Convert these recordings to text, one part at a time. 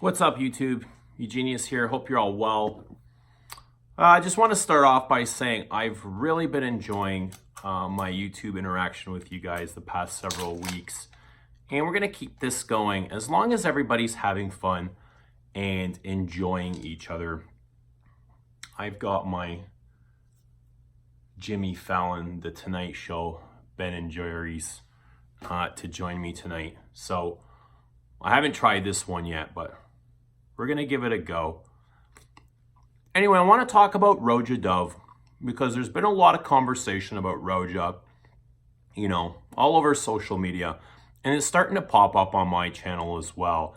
What's up, YouTube? Eugenius here. Hope you're all well. I just want to start off by saying I've really been enjoying my YouTube interaction with you guys the past several weeks. And we're going to keep this going as long as everybody's having fun and enjoying each other. I've got my Jimmy Fallon, The Tonight Show, Ben and Jerry's to join me tonight. So I haven't tried this one yet, but we're going to give it a go. Anyway, I want to talk about Roja Dove because there's been a lot of conversation about Roja, all over social media. And it's starting to pop up on my channel as well.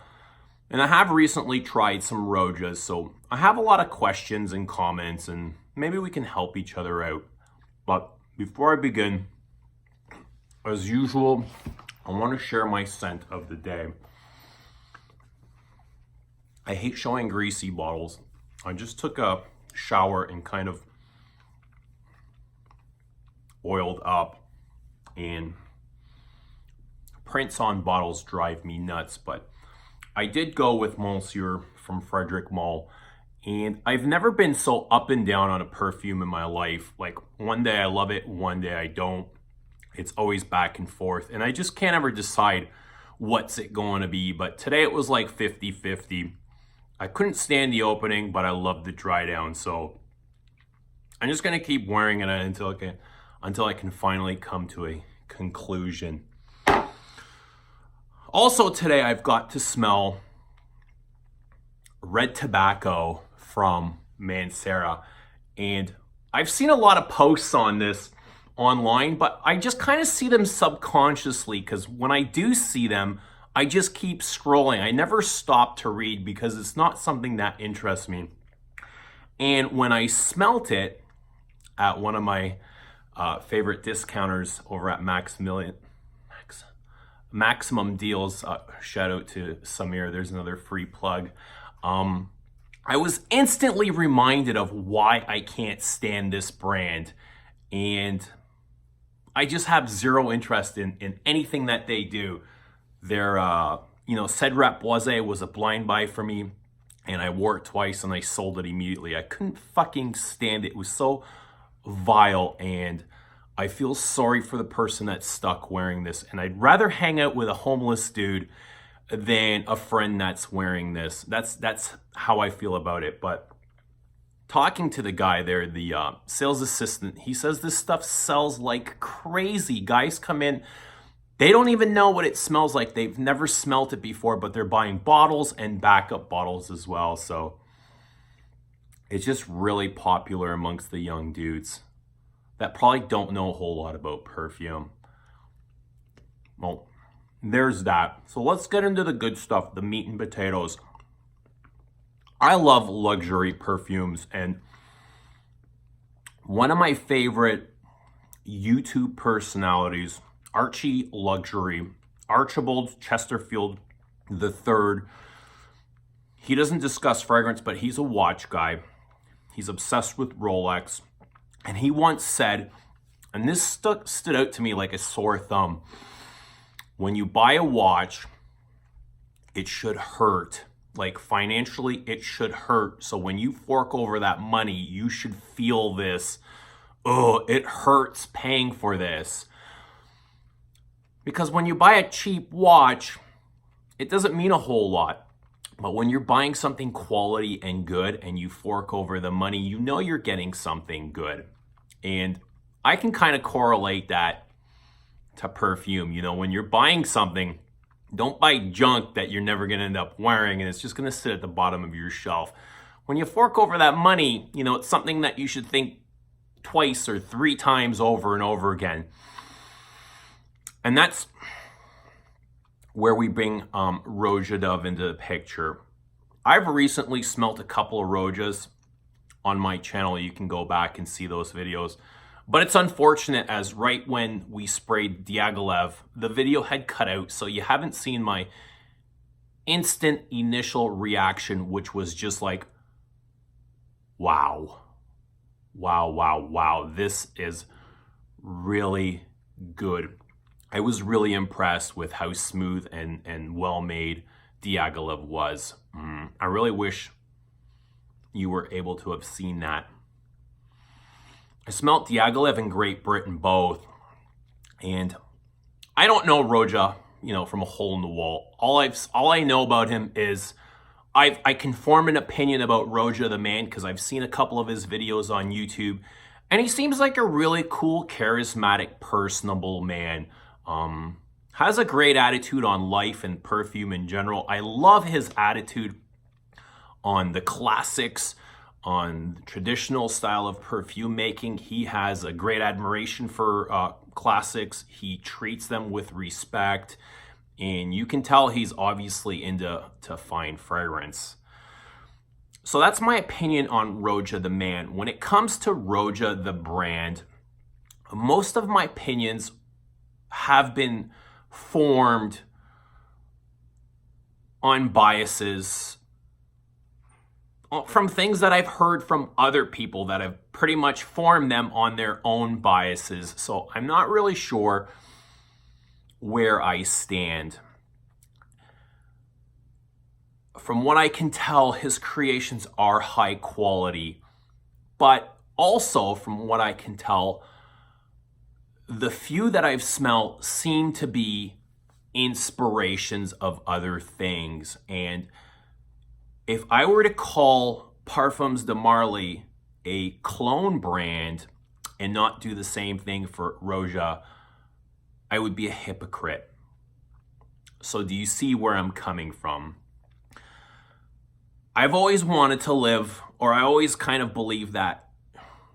And I have recently tried some Rojas, so I have a lot of questions and comments, and maybe we can help each other out. But before I begin, as usual, I want to share my scent of the day. I hate showing greasy bottles. I just took a shower and kind of oiled up, and prints on bottles drive me nuts, but I did go with Mancera from Frederick Mall, and I've never been so up and down on a perfume in my life. Like, one day I love it, one day I don't. It's always back and forth, and I just can't ever decide what's it going to be. But today it was like 50-50. I couldn't stand the opening, but I loved the dry down, so I'm just going to keep wearing it until I can finally come to a conclusion. Also today, I've got to smell Red Tobacco from Mancera. And I've seen a lot of posts on this online, but I just kind of see them subconsciously because when I do see them, I just keep scrolling. I never stop to read because it's not something that interests me. And when I smelt it at one of my favorite discounters over at Maximum Deals, shout out to Samir, there's another free plug. I was instantly reminded of why I can't stand this brand, and I just have zero interest in anything that they do. Their Ced Rapboise was a blind buy for me, and I wore it twice and I sold it immediately. I couldn't fucking stand it. It was so vile, and I feel sorry for the person that's stuck wearing this, and I'd rather hang out with a homeless dude than a friend that's wearing this. That's how I feel about it. But talking to the guy there, the sales assistant, he says this stuff sells like crazy. Guys come in, they don't even know what it smells like. They've never smelt it before, but they're buying bottles and backup bottles as well. So it's just really popular amongst the young dudes that probably don't know a whole lot about perfume. Well, there's that. So let's get into the good stuff, the meat and potatoes. I love luxury perfumes, and one of my favorite YouTube personalities, Archie Luxury, Archibald Chesterfield III. He doesn't discuss fragrance, but he's a watch guy. He's obsessed with Rolex. And he once said, and this stood out to me like a sore thumb, when you buy a watch, it should hurt. Like, financially, it should hurt. So when you fork over that money, you should feel this, oh, it hurts paying for this. Because when you buy a cheap watch, it doesn't mean a whole lot. But when you're buying something quality and good and you fork over the money, you know you're getting something good. And I can kind of correlate that to perfume. When you're buying something, don't buy junk that you're never going to end up wearing and it's just going to sit at the bottom of your shelf. When you fork over that money, it's something that you should think twice or three times over and over again. And that's where we bring Roja Dove into the picture. I've recently smelt a couple of Rojas on my channel. You can go back and see those videos. But it's unfortunate, as right when we sprayed Diaghilev, the video had cut out, so you haven't seen my instant initial reaction, which was just like, wow. Wow, wow, wow. This is really good. I was really impressed with how smooth and well made Diaghilev was. I really wish you were able to have seen that. I smelt Diaghilev and Great Britain both, and I don't know Roja, from a hole in the wall. All I know about him is I can form an opinion about Roja the man because I've seen a couple of his videos on YouTube, and he seems like a really cool, charismatic, personable man. Has a great attitude on life and perfume in general. I love his attitude on the classics, on the traditional style of perfume making. He has a great admiration for classics. He treats them with respect, and you can tell he's obviously into fine fragrance. So that's my opinion on Roja the man. When it comes to Roja the brand, most of my opinions have been formed on biases from things that I've heard from other people that have pretty much formed them on their own biases. So I'm not really sure where I stand. From what I can tell, his creations are high quality, but also from what I can tell, the few that I've smelled seem to be inspirations of other things. And if I were to call Parfums de Marly a clone brand and not do the same thing for Roja, I would be a hypocrite. So do you see where I'm coming from? I've always wanted to live, or I always kind of believe that,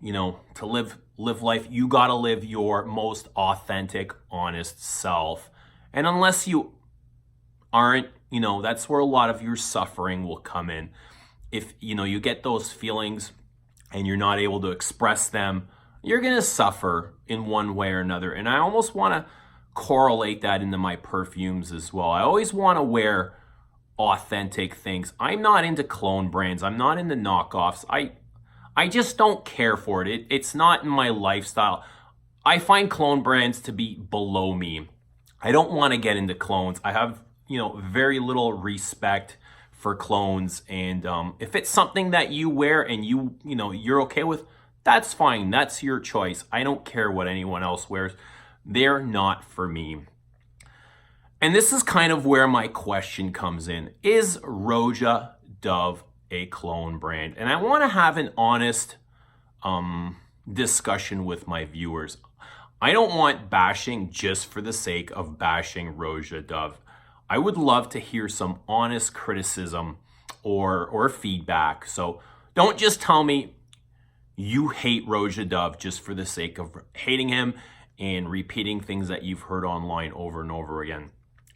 to live life, you gotta live your most authentic, honest self. And unless you aren't, that's where a lot of your suffering will come in. If, you get those feelings and you're not able to express them, you're gonna suffer in one way or another. And I almost wanna correlate that into my perfumes as well. I always wanna wear authentic things. I'm not into clone brands. I'm not into knockoffs. I just don't care for it. It's not in my lifestyle. I find clone brands to be below me. I don't want to get into clones. I have, very little respect for clones. And if it's something that you wear and you're okay with, that's fine. That's your choice. I don't care what anyone else wears. They're not for me. And this is kind of where my question comes in. Is Roja Dove a clone brand? And I want to have an honest discussion with my viewers. I don't want bashing just for the sake of bashing Roja Dove. I would love to hear some honest criticism or feedback. So don't just tell me you hate Roja Dove just for the sake of hating him and repeating things that you've heard online over and over again.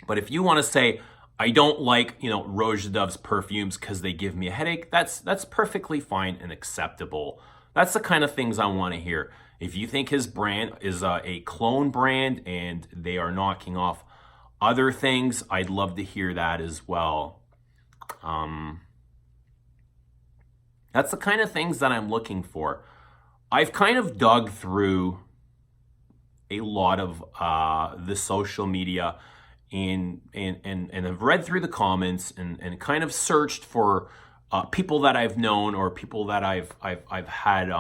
But if you want to say, I don't like, Roja Dove's perfumes because they give me a headache, that's perfectly fine and acceptable. That's the kind of things I want to hear. If you think his brand is a clone brand and they are knocking off other things, I'd love to hear that as well. That's the kind of things that I'm looking for. I've kind of dug through a lot of the social media and I've read through the comments and kind of searched for people that I've known or people that I've had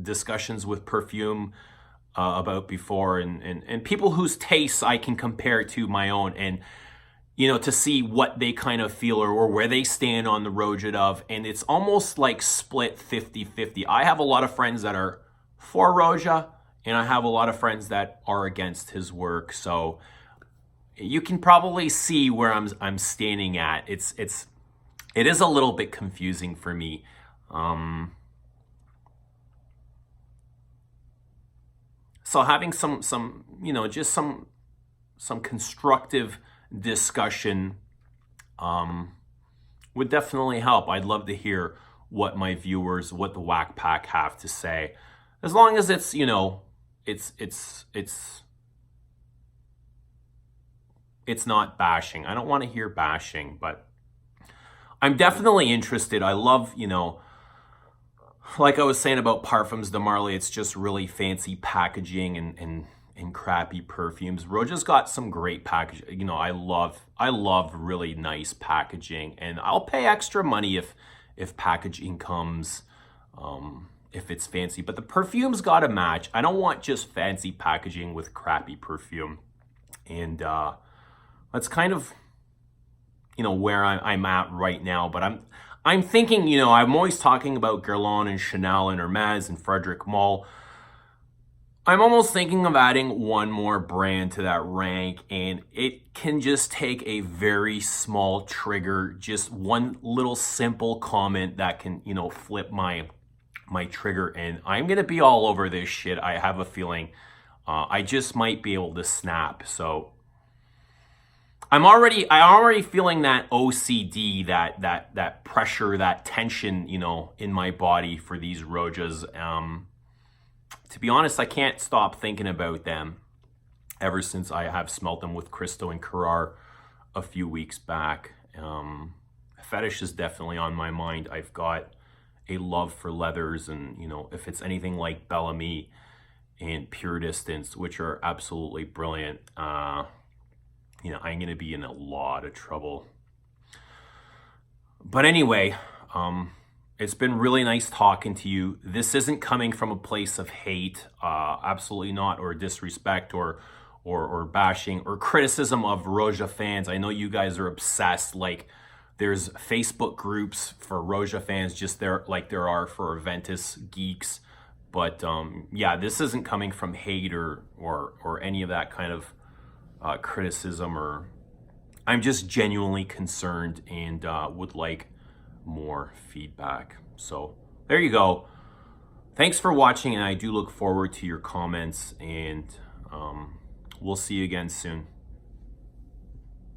discussions with perfume about before, and people whose tastes I can compare to my own, and to see what they kind of feel or where they stand on the Roja Dove. And it's almost like split 50-50. I have a lot of friends that are for Roja, and I have a lot of friends that are against his work. So you can probably see where I'm standing at. It is a little bit confusing for me. So having some just some constructive discussion would definitely help. I'd love to hear what my viewers, what the wackpack have to say, as long as it's it's not bashing. I don't want to hear bashing, but I'm definitely interested. I love, like I was saying about Parfums de Marly, it's just really fancy packaging and and crappy perfumes. Roja's got some great packaging. You know, I love really nice packaging, and I'll pay extra money if packaging comes, if it's fancy. But the perfume's got to match. I don't want just fancy packaging with crappy perfume. And that's kind of, you know, where I'm at right now. But I'm thinking, you know, I'm always talking about Guerlain and Chanel and Hermes and Frederic Malle. I'm almost thinking of adding one more brand to that rank, and it can just take a very small trigger, just one little simple comment that can, you know, flip my trigger, and I'm gonna be all over this shit. I have a feeling I just might be able to snap. So I'm already feeling that OCD, that pressure, that tension, you know, in my body for these Rojas. To be honest, I can't stop thinking about them ever since I have smelt them with Christo and Carrare a few weeks back. Fetish is definitely on my mind. I've got a love for leathers, and, you know, if it's anything like Bellamy and Pure Distance, which are absolutely brilliant, you know, I'm going to be in a lot of trouble. But anyway, it's been really nice talking to you. This isn't coming from a place of hate, absolutely not, or disrespect, or bashing, or criticism of Roja fans. I know you guys are obsessed. Like, there's Facebook groups for Roja fans, just there like there are for Aventus geeks. But yeah, this isn't coming from hate or any of that kind of criticism. Or I'm just genuinely concerned and would like more feedback. So there you go. Thanks for watching, and I do look forward to your comments, and we'll see you again soon.